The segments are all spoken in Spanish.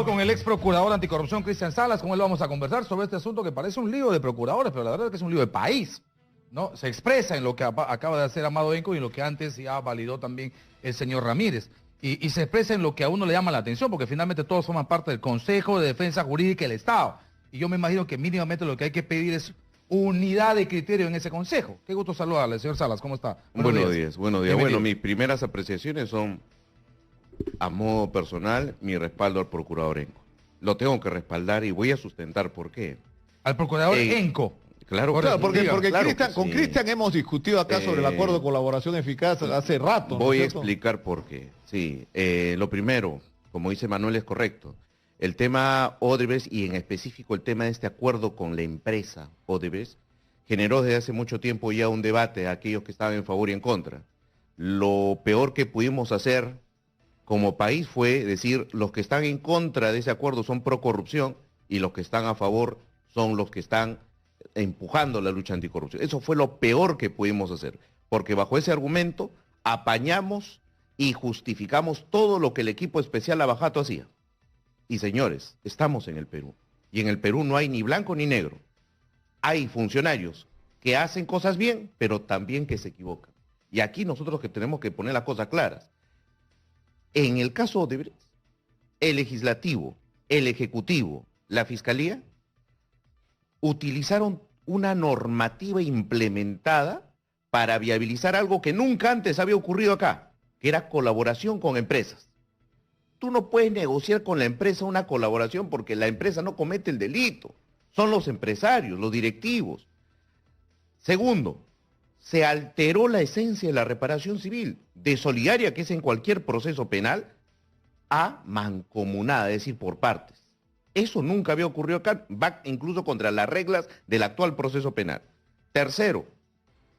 Estamos con el ex procurador anticorrupción Cristian Salas. Con él vamos a conversar sobre este asunto que parece un lío de procuradores, pero la verdad es que es un lío de país, ¿no? Se expresa en lo que acaba de hacer Amado Benco y en lo que antes ya validó también el señor Ramírez. Y se expresa en lo que a uno le llama la atención, porque finalmente todos forman parte del Consejo de Defensa Jurídica del Estado. Y yo me imagino que mínimamente lo que hay que pedir es unidad de criterio en ese consejo. Qué gusto saludarle, señor Salas. ¿Cómo está? Buenos días. Bueno, mis primeras apreciaciones son, a modo personal, mi respaldo al procurador Enco. Lo tengo que respaldar y voy a sustentar por qué. Al procurador Enco. Claro, porque claro con Cristian hemos discutido acá sobre el acuerdo de colaboración eficaz hace rato. Voy a explicar por qué. Sí, lo primero, como dice Manuel, es correcto. El tema Odebrecht y en específico el tema de este acuerdo con la empresa Odebrecht generó desde hace mucho tiempo ya un debate a aquellos que estaban en favor y en contra. Lo peor que pudimos hacer como país fue decir los que están en contra de ese acuerdo son pro corrupción y los que están a favor son los que están empujando la lucha anticorrupción. Eso fue lo peor que pudimos hacer, porque bajo ese argumento apañamos y justificamos todo lo que el equipo especial Lavajato hacía. Y señores, estamos en el Perú, y en el Perú no hay ni blanco ni negro. Hay funcionarios que hacen cosas bien, pero también que se equivocan. Y aquí nosotros que tenemos que poner las cosas claras. En el caso de Odebrecht, el legislativo, el ejecutivo, la fiscalía, utilizaron una normativa implementada para viabilizar algo que nunca antes había ocurrido acá, que era colaboración con empresas. Tú no puedes negociar con la empresa una colaboración porque la empresa no comete el delito. Son los empresarios, los directivos. Segundo, se alteró la esencia de la reparación civil, de solidaria, que es en cualquier proceso penal, a mancomunada, es decir, por partes. Eso nunca había ocurrido acá, va incluso contra las reglas del actual proceso penal. Tercero,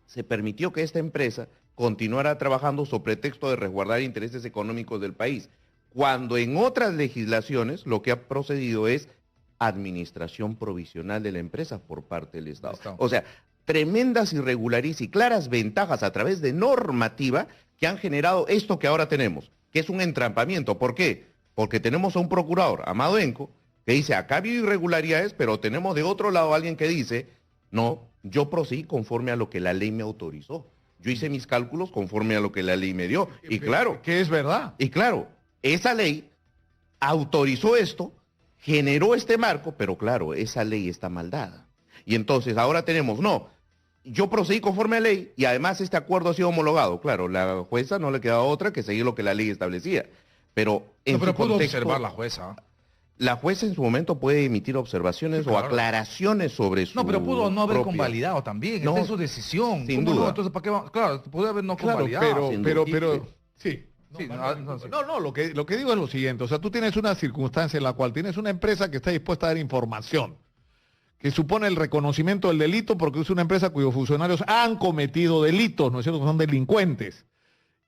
se permitió que esta empresa continuara trabajando sobre pretexto de resguardar intereses económicos del país, cuando en otras legislaciones lo que ha procedido es administración provisional de la empresa por parte del Estado. O sea, tremendas irregularidades y claras ventajas a través de normativa que han generado esto que ahora tenemos, que es un entrampamiento. ¿Por qué? Porque tenemos a un procurador, Amado Benco, que dice, acá ha habido irregularidades, pero tenemos de otro lado a alguien que dice, no, yo procedí conforme a lo que la ley me autorizó. Yo hice mis cálculos conforme a lo que la ley me dio. Y claro. Que es verdad. Y claro, esa ley autorizó esto, generó este marco, pero claro, esa ley está mal dada. Y entonces ahora tenemos, no, yo procedí conforme a ley y además este acuerdo ha sido homologado. Claro, la jueza no le quedaba otra que seguir lo que la ley establecía. Pero en pero pudo contexto, observar la jueza. La jueza en su momento puede emitir observaciones o aclaraciones sobre su... No, pero pudo no haber propia... convalidado también. Está en su decisión. Sin duda. No? Entonces, ¿para qué va? Claro, pudo haber no convalidado. Pero sí. Sí, lo que digo es lo siguiente, o sea, tú tienes una circunstancia en la cual tienes una empresa que está dispuesta a dar información, que supone el reconocimiento del delito porque es una empresa cuyos funcionarios han cometido delitos, ¿no es cierto?, que son delincuentes.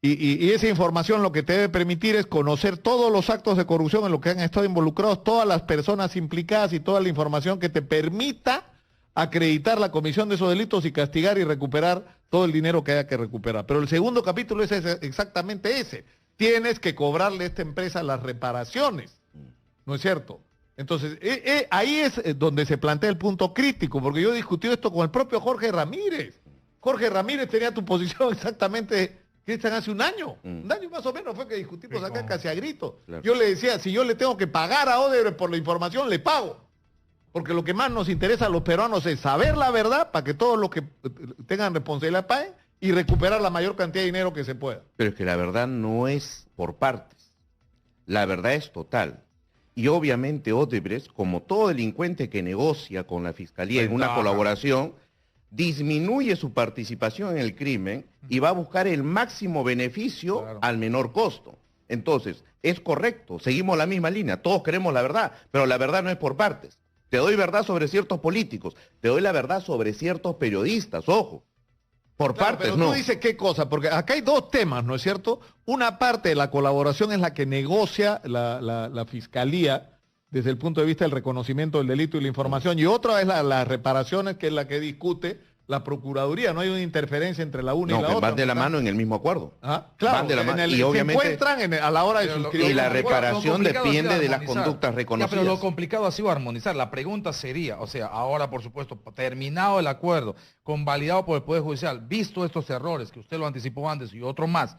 Y esa información lo que te debe permitir es conocer todos los actos de corrupción en los que han estado involucrados, todas las personas implicadas y toda la información que te permita acreditar la comisión de esos delitos y castigar y recuperar todo el dinero que haya que recuperar. Pero el segundo capítulo es exactamente ese. Tienes que cobrarle a esta empresa las reparaciones, ¿no es cierto? Entonces, ahí es donde se plantea el punto crítico, porque yo he discutido esto con el propio Jorge Ramírez. Jorge Ramírez tenía tu posición exactamente... Cristian, hace un año más o menos fue que discutimos acá casi a gritos. Claro. Yo le decía, si yo le tengo que pagar a Odebrecht por la información, le pago. Porque lo que más nos interesa a los peruanos es saber la verdad para que todos los que tengan responsabilidad paguen y recuperar la mayor cantidad de dinero que se pueda. Pero es que la verdad no es por partes. La verdad es total. Y obviamente Odebrecht, como todo delincuente que negocia con la fiscalía en una colaboración, disminuye su participación en el crimen y va a buscar el máximo beneficio al menor costo. Entonces, es correcto, seguimos la misma línea, todos queremos la verdad, pero la verdad no es por partes. Te doy verdad sobre ciertos políticos, te doy la verdad sobre ciertos periodistas, ojo. Por partes, pero no. Tú dices qué cosa, porque acá hay dos temas, ¿no es cierto? Una parte de la colaboración es la que negocia la fiscalía desde el punto de vista del reconocimiento del delito y la información, y otra es las reparaciones, que es la que discute la Procuraduría, no hay una interferencia entre la una y No, la que otra. van de la mano en el mismo acuerdo. Ah, claro, van de la mano. Y se obviamente encuentran a la hora de Pero suscribir. y la lo reparación complicado depende ha sido de las armonizar. conductas Ya, reconocidas. pero lo complicado ha sido armonizar. La pregunta sería, o sea, ahora por supuesto, terminado el acuerdo, convalidado por el Poder Judicial, visto estos errores que usted lo anticipó antes y otro más,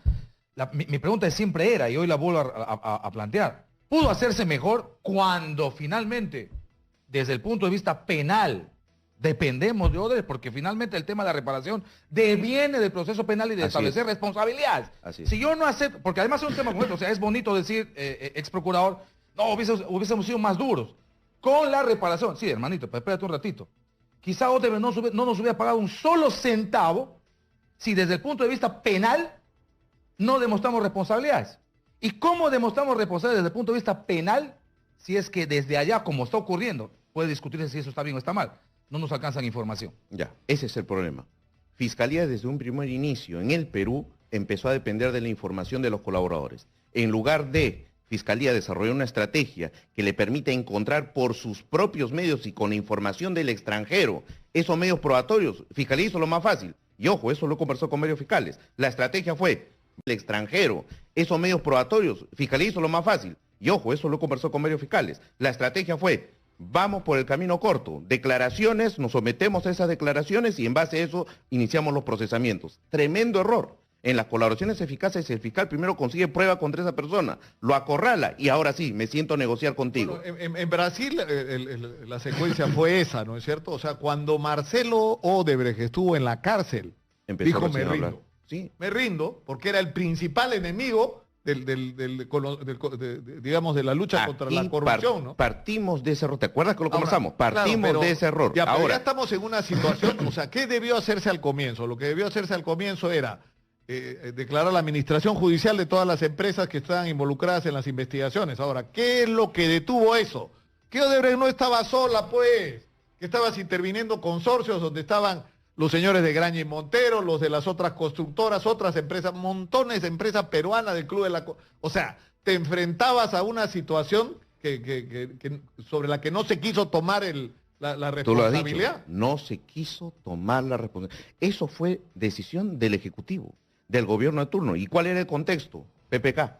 mi pregunta siempre era, y hoy la vuelvo a plantear, ¿pudo hacerse mejor cuando finalmente, desde el punto de vista penal, dependemos de Odebrecht? Porque finalmente el tema de la reparación deviene del proceso penal y de Así establecer es. responsabilidades. Así es. Si yo no acepto, porque además es un tema concreto, o sea, es bonito decir, ex procurador, no, hubiésemos sido más duros. Con la reparación, sí, hermanito, pero espérate un ratito. Quizá Odebrecht no nos hubiera pagado un solo centavo si desde el punto de vista penal no demostramos responsabilidades. ¿Y cómo demostramos responsabilidades desde el punto de vista penal si es que desde allá, como está ocurriendo, puede discutirse si eso está bien o está mal? No nos alcanzan información. Ya, ese es el problema. Fiscalía desde un primer inicio en el Perú empezó a depender de la información de los colaboradores. En lugar de Fiscalía desarrollar una estrategia que le permita encontrar por sus propios medios y con la información del extranjero esos medios probatorios, Fiscalía hizo lo más fácil. Y ojo, eso lo conversó con varios fiscales. La estrategia fue el extranjero, esos medios probatorios, Fiscalía hizo lo más fácil. Y ojo, eso lo conversó con varios fiscales. La estrategia fue, vamos por el camino corto, declaraciones, nos sometemos a esas declaraciones y en base a eso iniciamos los procesamientos. Tremendo error. En las colaboraciones eficaces el fiscal primero consigue prueba contra esa persona, lo acorrala y ahora sí, me siento a negociar contigo. Bueno, en Brasil la secuencia fue esa, ¿no es cierto? O sea, cuando Marcelo Odebrecht estuvo en la cárcel, Empezó dijo, me recién a hablar. rindo. Sí. Me rindo, porque era el principal enemigo digamos, de la lucha contra la Aquí corrupción, ¿no? Partimos de ese error. ¿Te acuerdas que lo Ahora, conversamos? claro, Partimos pero de ese error. Ya, pero Ahora, ya estamos en una situación, o sea, ¿qué debió hacerse al comienzo? Lo que debió hacerse al comienzo era declarar la administración judicial de todas las empresas que estaban involucradas en las investigaciones. Ahora, ¿qué es lo que detuvo eso? Que Odebrecht no estaba sola, pues, que estabas interviniendo consorcios donde estaban los señores de Graña y Montero, los de las otras constructoras, otras empresas, montones de empresas peruanas del Club de la... O sea, te enfrentabas a una situación sobre la que no se quiso tomar la tú lo has dicho, responsabilidad. no se quiso tomar la responsabilidad. Eso fue decisión del Ejecutivo, del gobierno de turno. ¿Y cuál era el contexto? PPK.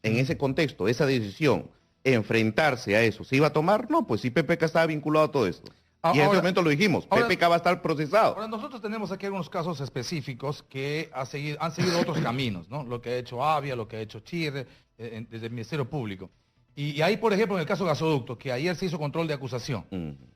En ese contexto, esa decisión, enfrentarse a eso, ¿se iba a tomar? No, pues si PPK estaba vinculado a todo esto. Y en ese momento lo dijimos, PPK va a estar procesado. Ahora, nosotros tenemos aquí algunos casos específicos que han seguido otros caminos, ¿no? Lo que ha hecho Avia, lo que ha hecho Chirre, desde el Ministerio Público. Y ahí, por ejemplo, en el caso Gasoducto, que ayer se hizo control de acusación,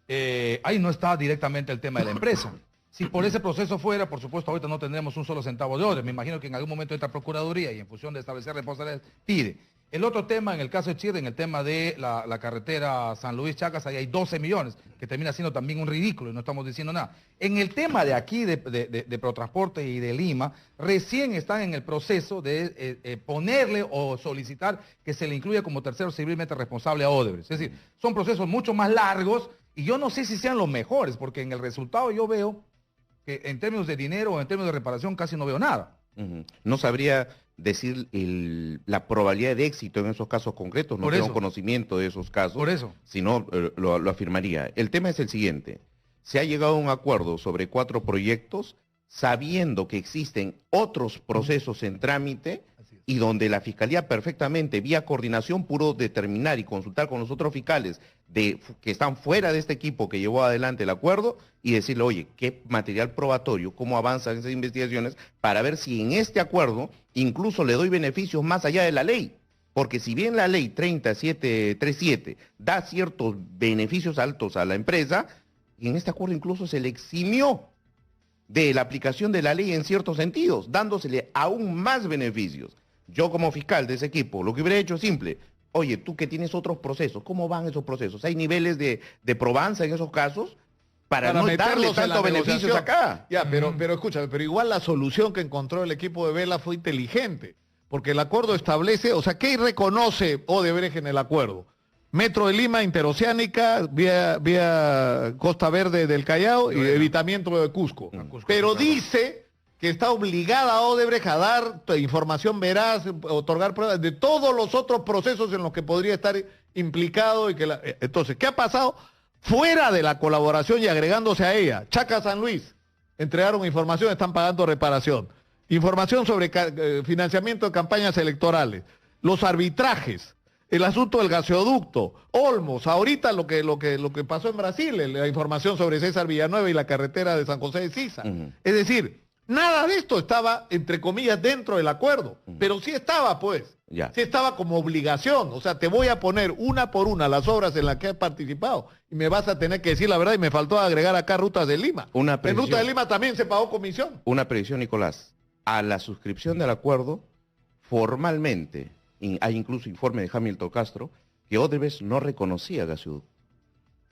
ahí no está directamente el tema de la empresa. Si por ese proceso fuera, por supuesto, ahorita no tendremos un solo centavo de Odebrecht. Me imagino que en algún momento entra Procuraduría y en función de establecer responsabilidades, pide. El otro tema, en el caso de Chirre, en el tema de la carretera San Luis-Chacas, ahí hay 12 millones, que termina siendo también un ridículo y no estamos diciendo nada. En el tema de aquí, de Protransporte y de Lima, recién están en el proceso de ponerle o solicitar que se le incluya como tercero civilmente responsable a Odebrecht. Es decir, son procesos mucho más largos y yo no sé si sean los mejores, porque en el resultado yo veo que en términos de dinero o en términos de reparación casi no veo nada. No sabría decir la probabilidad de éxito en esos casos concretos, no tengo conocimiento de esos casos, Por eso. si no lo afirmaría. El tema es el siguiente, se ha llegado a un acuerdo sobre 4 proyectos sabiendo que existen otros procesos en trámite y donde la Fiscalía perfectamente, vía coordinación, pudo determinar y consultar con los otros fiscales que están fuera de este equipo que llevó adelante el acuerdo y decirle, oye, qué material probatorio, cómo avanzan esas investigaciones, para ver si en este acuerdo incluso le doy beneficios más allá de la ley. Porque si bien la ley 3737 da ciertos beneficios altos a la empresa, y en este acuerdo incluso se le eximió de la aplicación de la ley en ciertos sentidos, dándosele aún más beneficios. Yo como fiscal de ese equipo, lo que hubiera hecho es simple, oye, tú que tienes otros procesos, ¿cómo van esos procesos? ¿Hay niveles de probanza en esos casos? Para no darle tantos beneficios acá. Ya, pero escúchame, pero igual la solución que encontró el equipo de Vela fue inteligente, porque el acuerdo establece, o sea, ¿qué reconoce Odebrecht en el acuerdo? Metro de Lima, interoceánica, vía Costa Verde del Callao y evitamiento de Cusco. Pero dice que está obligada a Odebrecht a dar información veraz, otorgar pruebas de todos los otros procesos en los que podría estar implicado. Entonces, ¿qué ha pasado? Fuera de la colaboración y agregándose a ella, Chaca San Luis, entregaron información, están pagando reparación. Información sobre financiamiento de campañas electorales, los arbitrajes, el asunto del gaseoducto, Olmos, ahorita lo que pasó en Brasil, la información sobre César Villanueva y la carretera de San José de Sisa. Es decir, nada de esto estaba, entre comillas, dentro del acuerdo, pero sí estaba, pues. Ya. Sí estaba como obligación, o sea, te voy a poner una por una las obras en las que has participado y me vas a tener que decir la verdad y me faltó agregar acá Rutas de Lima. En Rutas de Lima también se pagó comisión. Una previsión, Nicolás. A la suscripción del acuerdo, formalmente, hay incluso informe de Hamilton Castro, que Odebrecht no reconocía gasoducto.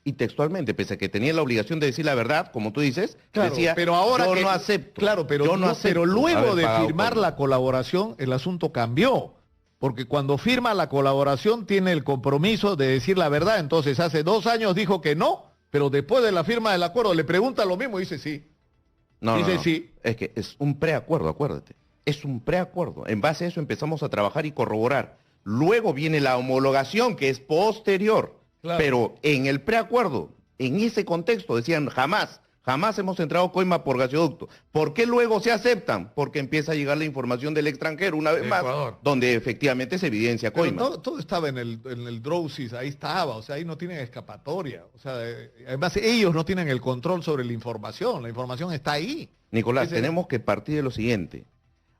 Y textualmente, pese a que tenía la obligación de decir la verdad, como tú dices, claro, decía, pero ahora yo que, no acepto. Claro, pero, yo no acepto pero luego de haber firmar pagado la colaboración, el asunto cambió. Porque cuando firma la colaboración tiene el compromiso de decir la verdad. Entonces, hace 2 años dijo que no, pero después de la firma del acuerdo le pregunta lo mismo y dice sí. Dice no. Sí. Es que es un preacuerdo, acuérdate. Es un preacuerdo. En base a eso empezamos a trabajar y corroborar. Luego viene la homologación, que es posterior. Claro. Pero en el preacuerdo, en ese contexto, decían jamás hemos entrado a Coima por gasoducto. ¿Por qué luego se aceptan? Porque empieza a llegar la información del extranjero, una vez más, Ecuador, donde efectivamente se evidencia Coima. Todo estaba en el Drowsys, ahí estaba, o sea, ahí no tienen escapatoria. O sea, además ellos no tienen el control sobre la información está ahí. Nicolás, tenemos que partir de lo siguiente.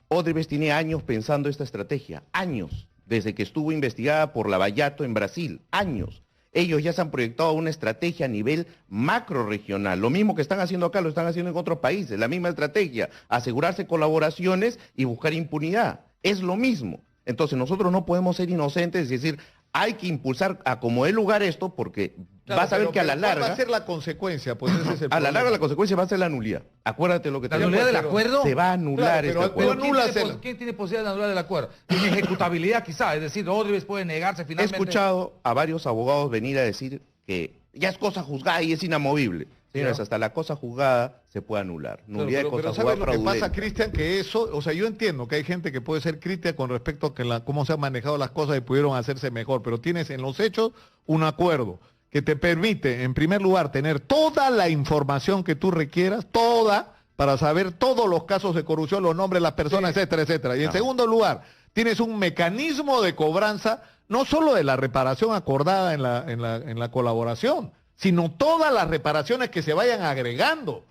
Odebrecht tiene años pensando esta estrategia, años, desde que estuvo investigada por Lavallato en Brasil, años. Ellos ya se han proyectado una estrategia a nivel macro regional. Lo mismo que están haciendo acá, lo están haciendo en otros países. La misma estrategia, asegurarse colaboraciones y buscar impunidad. Es lo mismo. Entonces nosotros no podemos ser inocentes y decir, hay que impulsar a como dé lugar esto porque vas a ver que a la larga... ¿Cuál va a ser la consecuencia? Pues ese es el a la problema. larga la consecuencia va a ser la nulidad. Acuérdate lo que te ¿La digo. nulidad del acuerdo? Se va a anular Claro, este pero acuerdo. ¿Quién tiene posibilidad de anular el acuerdo? Tiene ejecutabilidad quizá, es decir, Odebrecht puede negarse He finalmente. escuchado a varios abogados venir a decir que ya es cosa juzgada y es inamovible. Señores, Ya. hasta la cosa juzgada se puede anular. Nulidad de cosa pero juzgada ¿sabes lo que fraudulenta. pasa, Cristian? Que eso, o sea, yo entiendo que hay gente que puede ser crítica con respecto a que cómo se han manejado las cosas y pudieron hacerse mejor, pero tienes en los hechos un acuerdo que te permite, en primer lugar, tener toda la información que tú requieras, toda, para saber todos los casos de corrupción, los nombres de las personas, etcétera, etcétera. Y en segundo lugar, tienes un mecanismo de cobranza, no solo de la reparación acordada en la colaboración, sino todas las reparaciones que se vayan agregando.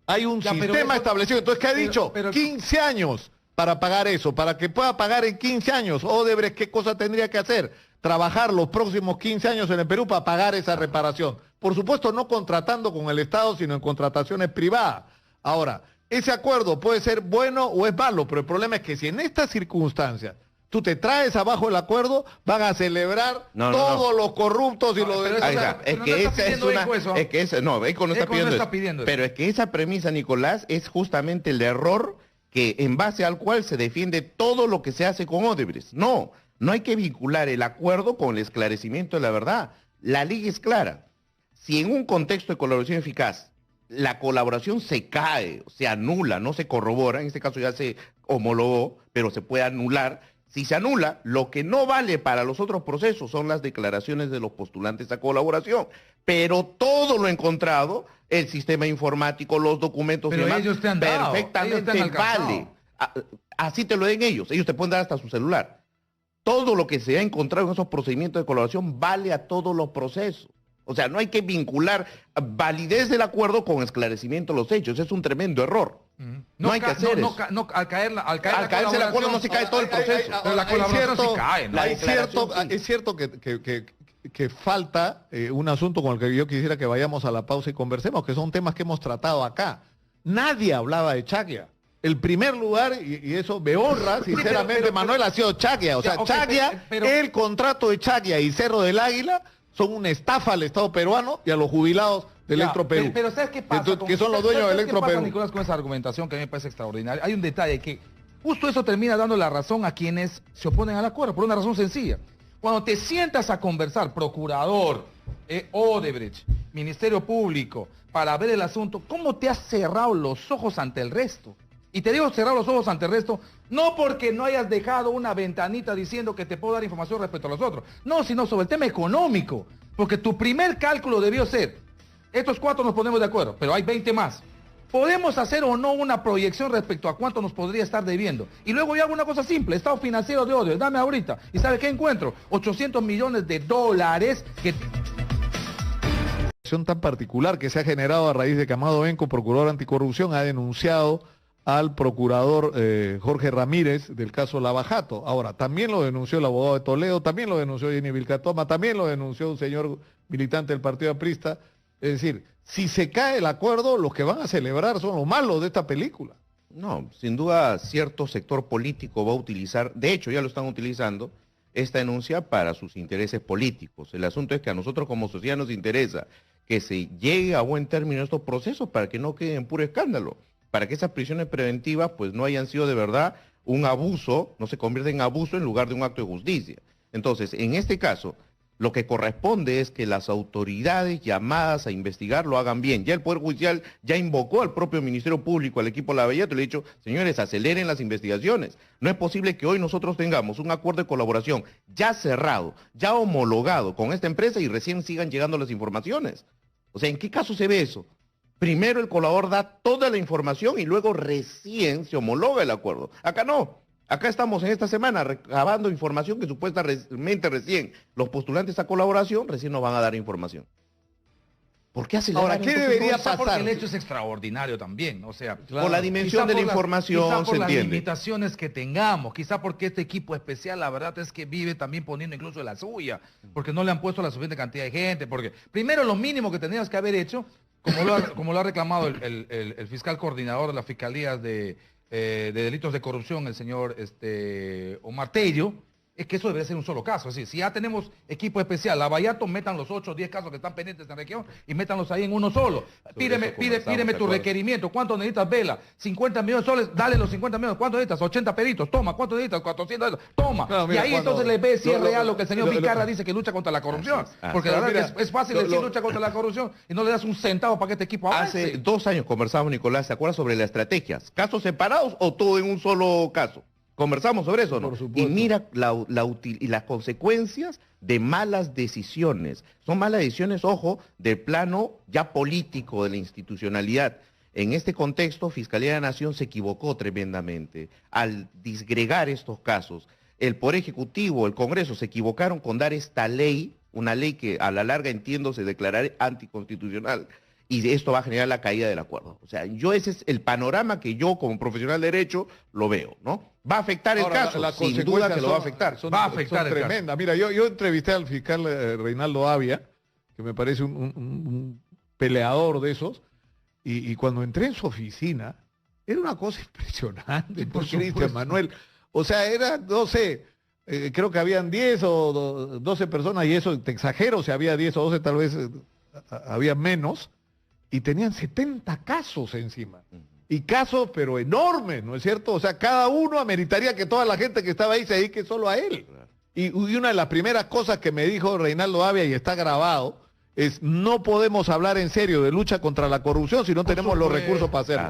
Hay un sistema establecido. Entonces, ¿qué ha dicho? 15 años para pagar eso, para que pueda pagar en 15 años. Odebrecht, ¿qué cosa tendría que hacer? Trabajar los próximos 15 años en el Perú para pagar esa reparación. Por supuesto, no contratando con el Estado, sino en contrataciones privadas. Ahora, ese acuerdo puede ser bueno o es malo, pero el problema es que si en estas circunstancias tú te traes abajo el acuerdo, van a celebrar todos los corruptos y los de... Ahí está. Es que esa es una... Es que esa... No, Eco no está pidiendo eso. Pero es que esa premisa, Nicolás, es justamente el error que en base al cual se defiende todo lo que se hace con Odebrecht. No hay que vincular el acuerdo con el esclarecimiento de la verdad. La ley es clara. Si en un contexto de colaboración eficaz la colaboración se cae, se anula, no se corrobora, en este caso ya se homologó, pero se puede anular. Si se anula, lo que no vale para los otros procesos son las declaraciones de los postulantes a colaboración. Pero todo lo encontrado, el sistema informático, los documentos y demás, ellos te han dado, perfectamente ellos te han vale. Así te lo den ellos. Ellos te pueden dar hasta su celular. Todo lo que se ha encontrado en esos procedimientos de colaboración vale a todos los procesos. O sea, no hay que vincular validez del acuerdo con esclarecimiento de los hechos. Es un tremendo error. No hay que hacer eso. Al caerse el acuerdo no se cae todo el proceso. Pero la colaboración sí cae, ¿no? Es cierto que falta un asunto con el que yo quisiera que vayamos a la pausa y conversemos, que son temas que hemos tratado acá. Nadie hablaba de Chacria. El primer lugar, y eso me honra, sinceramente, Manuel, ha sido Chacria. O sea, Chacria, el contrato de Chacria y Cerro del Águila son una estafa al Estado peruano y a los jubilados de Electroperú. Pero ¿sabes qué pasa? Que son los dueños de Electroperú. Nicolás, con esa argumentación que a mí me parece extraordinaria. Hay un detalle que justo eso termina dando la razón a quienes se oponen al acuerdo, por una razón sencilla. Cuando te sientas a conversar, procurador, Odebrecht, Ministerio Público, para ver el asunto, ¿cómo te has cerrado los ojos ante el resto? Y te digo cerrar los ojos ante el resto, no porque no hayas dejado una ventanita diciendo que te puedo dar información respecto a los otros. No, sino sobre el tema económico. Porque tu primer cálculo debió ser, estos 4 nos ponemos de acuerdo, pero hay 20 más. ¿podemos hacer o no una proyección respecto a cuánto nos podría estar debiendo? Y luego yo hago una cosa simple, estado financiero de odio, dame ahorita. ¿Y sabe qué encuentro? 800 millones de dólares que... Tan particular que se ha generado a raíz de que Amado Benco, procurador anticorrupción, ha denunciado al procurador Jorge Ramírez del caso Lavajato. Ahora, también lo denunció el abogado de Toledo, también lo denunció Jenny Vilcatoma, también lo denunció un señor militante del Partido Aprista. Es decir, si se cae el acuerdo, los que van a celebrar son los malos de esta película. No, sin duda cierto sector político va a utilizar, de hecho ya lo están utilizando, esta denuncia para sus intereses políticos. El asunto es que a nosotros como sociedad nos interesa que se llegue a buen término estos procesos para que no queden en puro escándalo, para que esas prisiones preventivas pues no hayan sido de verdad un abuso, no se convierta en abuso en lugar de un acto de justicia. Entonces, en este caso, lo que corresponde es que las autoridades llamadas a investigar lo hagan bien. Ya el Poder Judicial ya invocó al propio Ministerio Público, al equipo Lavallato, y le ha dicho, señores, aceleren las investigaciones. No es posible que hoy nosotros tengamos un acuerdo de colaboración ya cerrado, ya homologado con esta empresa y recién sigan llegando las informaciones. O sea, ¿en qué caso se ve eso? Primero el colaborador da toda la información y luego recién se homologa el acuerdo. Acá no. Acá estamos en esta semana recabando información que supuestamente recién los postulantes a colaboración recién nos van a dar información. ¿Por qué acelerar? Ahora, ¿qué debería pasar? Porque el hecho es extraordinario también, o sea, Por la dimensión de la información, quizá por se las entiende. limitaciones que tengamos, quizá porque este equipo especial, la verdad es que vive también poniendo incluso la suya, porque no le han puesto la suficiente cantidad de gente, porque primero lo mínimo que teníamos que haber hecho, como lo ha reclamado el fiscal coordinador de las fiscalías de delitos de corrupción, el señor Omar Tello, es que eso debería ser un solo caso. Es decir, si ya tenemos equipo especial, Lavallato, metan los 8 o 10 casos que están pendientes en la región y métanlos ahí en uno solo. Pídeme tu requerimiento. ¿Cuánto necesitas, Vela? 50 millones de soles, dale los 50 millones. ¿Cuánto necesitas? 80 peritos. Toma. ¿Cuánto necesitas? 400. Toma. No, mira, y ahí entonces le ve si es real lo que el señor Vizcarra dice que lucha contra la corrupción. Porque la verdad que es fácil decir lucha contra la corrupción y no le das un centavo para que este equipo avance. Hace 2 años conversamos, Nicolás, ¿se acuerda sobre las estrategias? ¿Casos separados o todo en un solo caso? Conversamos sobre eso, ¿no? Por supuesto. Y mira las consecuencias de malas decisiones. Son malas decisiones, ojo, del plano ya político de la institucionalidad. En este contexto, Fiscalía de la Nación se equivocó tremendamente al disgregar estos casos. El Poder Ejecutivo, el Congreso, se equivocaron con dar esta ley, una ley que a la larga entiendo se declarará anticonstitucional. Y esto va a generar la caída del acuerdo. O sea, ese es el panorama que yo como profesional de derecho lo veo, ¿no? ¿Va a afectar el caso? Sin duda que lo va a afectar. Va a afectar el tremenda. caso. Mira, yo entrevisté al fiscal Reinaldo Avia, que me parece un peleador de esos, y cuando entré en su oficina, era una cosa impresionante, Por Cristian supuesto. Manuel. O sea, era, no sé, creo que habían 10 o 12 personas, y eso te exagero, si había 10 o 12 tal vez había menos, y tenían 70 casos encima. Y casos, pero enormes, ¿no es cierto? O sea, cada uno ameritaría que toda la gente que estaba ahí se dedique solo a él. Y una de las primeras cosas que me dijo Reinaldo Avia, y está grabado, es no podemos hablar en serio de lucha contra la corrupción si no tenemos los recursos para hacerlo.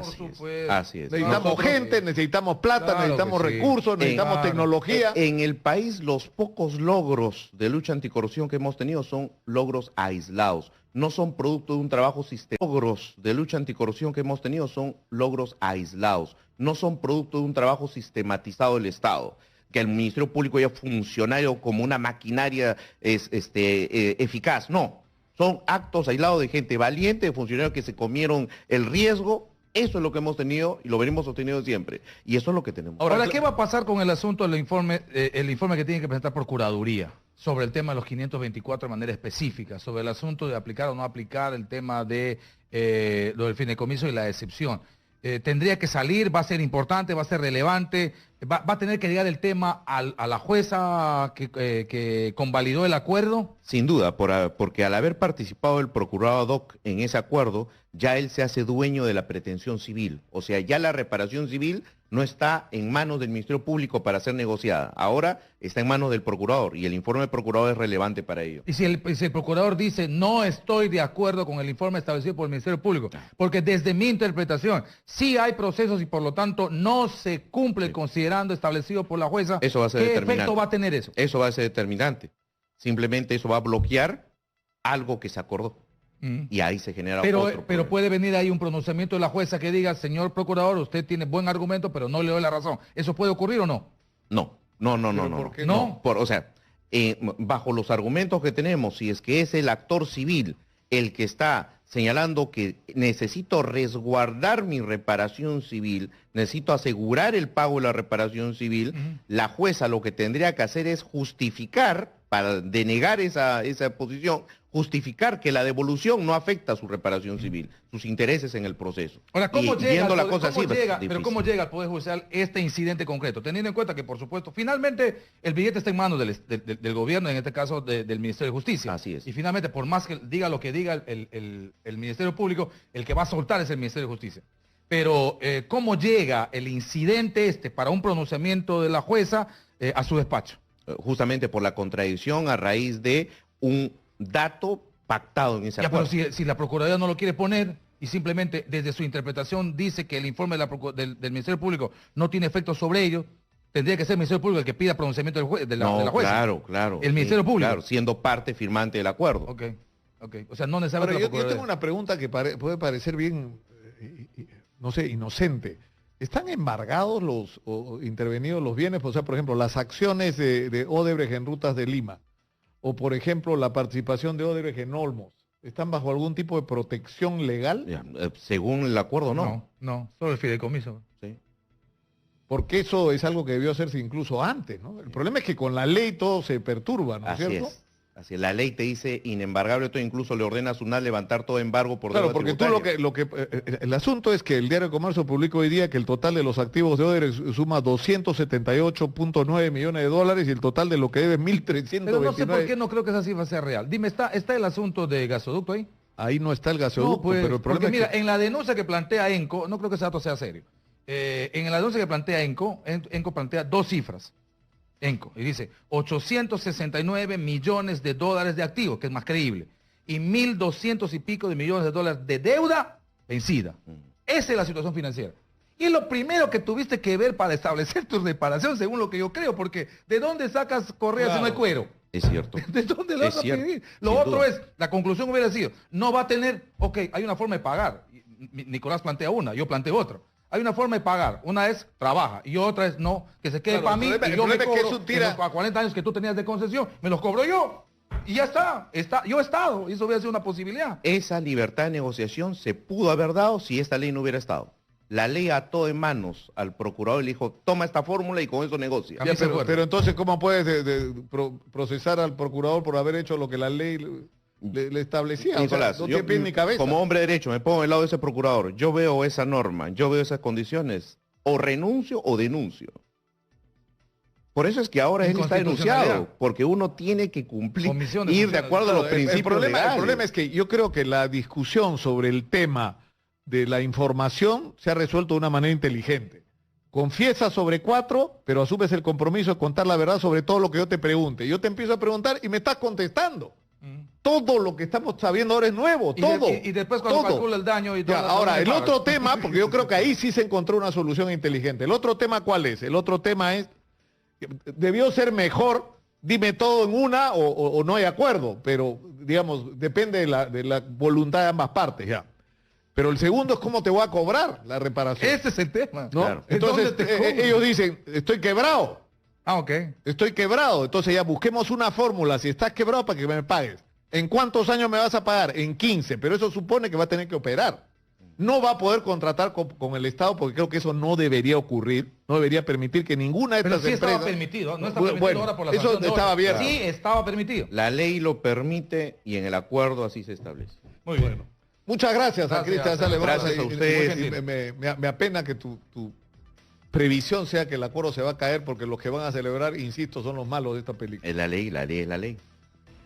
Así es. Necesitamos Nosotros, gente, necesitamos plata, claro necesitamos que sí. recursos, necesitamos Claro. tecnología. En el país los pocos logros de lucha anticorrupción que hemos tenido son logros aislados, no son producto de un trabajo sistemático. Logros de lucha anticorrupción que hemos tenido son logros aislados, no son producto de un trabajo sistematizado del Estado. Que el Ministerio Público haya funcionado como una maquinaria eficaz, no. Son actos aislados de gente valiente, de funcionarios que se comieron el riesgo. Eso es lo que hemos tenido y lo venimos sosteniendo siempre. Y eso es lo que tenemos. Ahora, ¿qué va a pasar con el asunto del informe, el informe que tiene que presentar Procuraduría sobre el tema de los 524 de manera específica, sobre el asunto de aplicar o no aplicar el tema de lo del fideicomiso y la excepción? ¿Tendría que salir? ¿Va a ser importante? ¿Va a ser relevante? ¿Va a tener que llegar el tema a la jueza que convalidó el acuerdo? Sin duda, porque al haber participado el procurador ad hoc en ese acuerdo, ya él se hace dueño de la pretensión civil. O sea, ya la reparación civil no está en manos del Ministerio Público para ser negociada. Ahora está en manos del procurador y el informe del procurador es relevante para ello. Y si el procurador dice, no estoy de acuerdo con el informe establecido por el Ministerio Público, porque desde mi interpretación sí hay procesos y por lo tanto no se cumple considerando establecido por la jueza, Eso va a ser ¿qué determinante. efecto va a tener eso? Eso va a ser determinante. Simplemente eso va a bloquear algo que se acordó. Y ahí se genera Pero otro problema. puede venir ahí un pronunciamiento de la jueza que diga, señor procurador, usted tiene buen argumento, pero no le doy la razón. ¿Eso puede ocurrir o no? No. ¿Por qué no? O sea, bajo los argumentos que tenemos, si es que es el actor civil el que está señalando que necesito resguardar mi reparación civil, necesito asegurar el pago de la reparación civil, la jueza lo que tendría que hacer es justificar, para denegar esa posición, justificar que la devolución no afecta a su reparación civil, sus intereses en el proceso. Ahora, ¿cómo Y llega, viendo la cómo cosa así, llega- difícil. pero cómo llega al Poder Judicial este incidente concreto? Teniendo en cuenta que, por supuesto, finalmente el billete está en manos del gobierno, en este caso del Ministerio de Justicia. Así es. Y finalmente, por más que diga lo que diga el Ministerio Público, el que va a soltar es el Ministerio de Justicia. Pero, ¿cómo llega el incidente para un pronunciamiento de la jueza a su despacho? Justamente por la contradicción a raíz de un dato pactado en ese Ya, pero acuerdo. si la Procuraduría no lo quiere poner y simplemente desde su interpretación dice que el informe del Ministerio Público no tiene efecto sobre ellos, tendría que ser el Ministerio Público el que pida pronunciamiento de la jueza. Claro. El Ministerio Público. Claro, siendo parte firmante del acuerdo. Ok. O sea, no Ahora, necesariamente la yo Procuraduría. tengo una pregunta que puede parecer bien, no sé, inocente. ¿Están embargados o intervenidos los bienes? O sea, por ejemplo, las acciones de Odebrecht en Rutas de Lima, o por ejemplo, la participación de Odebrecht en Olmos, ¿están bajo algún tipo de protección legal? Ya, según el acuerdo, no. No, solo el fideicomiso. Sí. Porque eso es algo que debió hacerse incluso antes, ¿no? El problema es que con la ley todo se perturba, ¿no es Así cierto? es. Así es. La ley te dice inembargable, todo incluso le ordena a SUNAT levantar todo embargo por Claro, deuda porque tú tributaria. el asunto es que el Diario de Comercio publicó hoy día que el total de los activos de Odebrecht suma 278.9 millones de dólares y el total de lo que debe es 1.329. Pero no sé por qué no creo que esa cifra sea real. Dime, ¿está el asunto de gasoducto ahí? Ahí no está el gasoducto, No, pues, pero el problema porque es mira, que... en la denuncia que plantea ENCO, no creo que ese dato sea serio. En la denuncia que plantea ENCO plantea dos cifras. ENCO, y dice 869 millones de dólares de activos, que es más creíble, y 1.200 y pico de millones de dólares de deuda vencida. Esa es la situación financiera. Y es lo primero que tuviste que ver para establecer tu reparación, según lo que yo creo, porque ¿de dónde sacas correas si no hay cuero? Es cierto. ¿De dónde lo Es vas a cierto, pedir? Lo sin otro duda. es, la conclusión hubiera sido, no va a tener, ok, hay una forma de pagar. Nicolás plantea una, yo planteo otra. Hay una forma de pagar. Una es trabaja y otra es no, que se quede Claro, para mí el y yo me problema es que cobro eso tira- a 40 años que tú tenías de concesión, me los cobro yo. Y ya está. Yo he estado y eso hubiera sido una posibilidad. Esa libertad de negociación se pudo haber dado si esta ley no hubiera estado. La ley ató en manos al procurador y le dijo, toma esta fórmula y con eso negocia. A mí se acuerda. pero entonces, ¿cómo puedes procesar al procurador por haber hecho lo que la ley le establecía? O sea, Nicolás, no yo, tiene pie ni cabeza. como hombre de derecho, me pongo del lado de ese procurador. Yo veo esa norma, yo veo esas condiciones, o renuncio o denuncio. Por eso es que ahora él está denunciado, Inconstitucionalidad. porque uno tiene que cumplir, Omisión de ir de funciones. acuerdo a los El principios problema legales. es que yo creo que la discusión sobre el tema de la información se ha resuelto de una manera inteligente. Confiesa sobre 4, pero asumes el compromiso de contar la verdad sobre todo lo que yo te pregunte. Yo te empiezo a preguntar y me estás contestando. Todo lo que estamos sabiendo ahora es nuevo, todo. Y después cuando todo. calcula el daño y Ya, todo. ahora, el otro tema, porque yo creo que ahí sí se encontró una solución inteligente. El otro tema, ¿cuál es? El otro tema es, debió ser mejor, dime todo en una o no hay acuerdo, pero digamos, depende de la voluntad de ambas partes ya. Pero el segundo es cómo te voy a cobrar la reparación. Ese es el tema. ¿no? Claro. Entonces, ¿Dónde te cobran? ellos dicen, estoy quebrado, Ok. estoy quebrado. Entonces ya busquemos una fórmula, si estás quebrado, para que me pagues. ¿En cuántos años me vas a pagar? En 15, pero eso supone que va a tener que operar. No va a poder contratar con el Estado porque creo que eso no debería ocurrir, no debería permitir que ninguna de Pero estas sí estaba empresas... permitido, no está Bueno, permitido ahora por la eso sanción de estaba Odebrecht. abierto. Sí, estaba permitido. La ley lo permite y en el acuerdo así se establece. Muy bien. Muchas gracias a Gracias, Cristian Sales. gracias a ustedes. Y me apena que tu previsión sea que el acuerdo se va a caer porque los que van a celebrar, insisto, son los malos de esta película. Es la ley, la ley es la ley.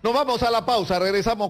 Nos vamos a la pausa, regresamos.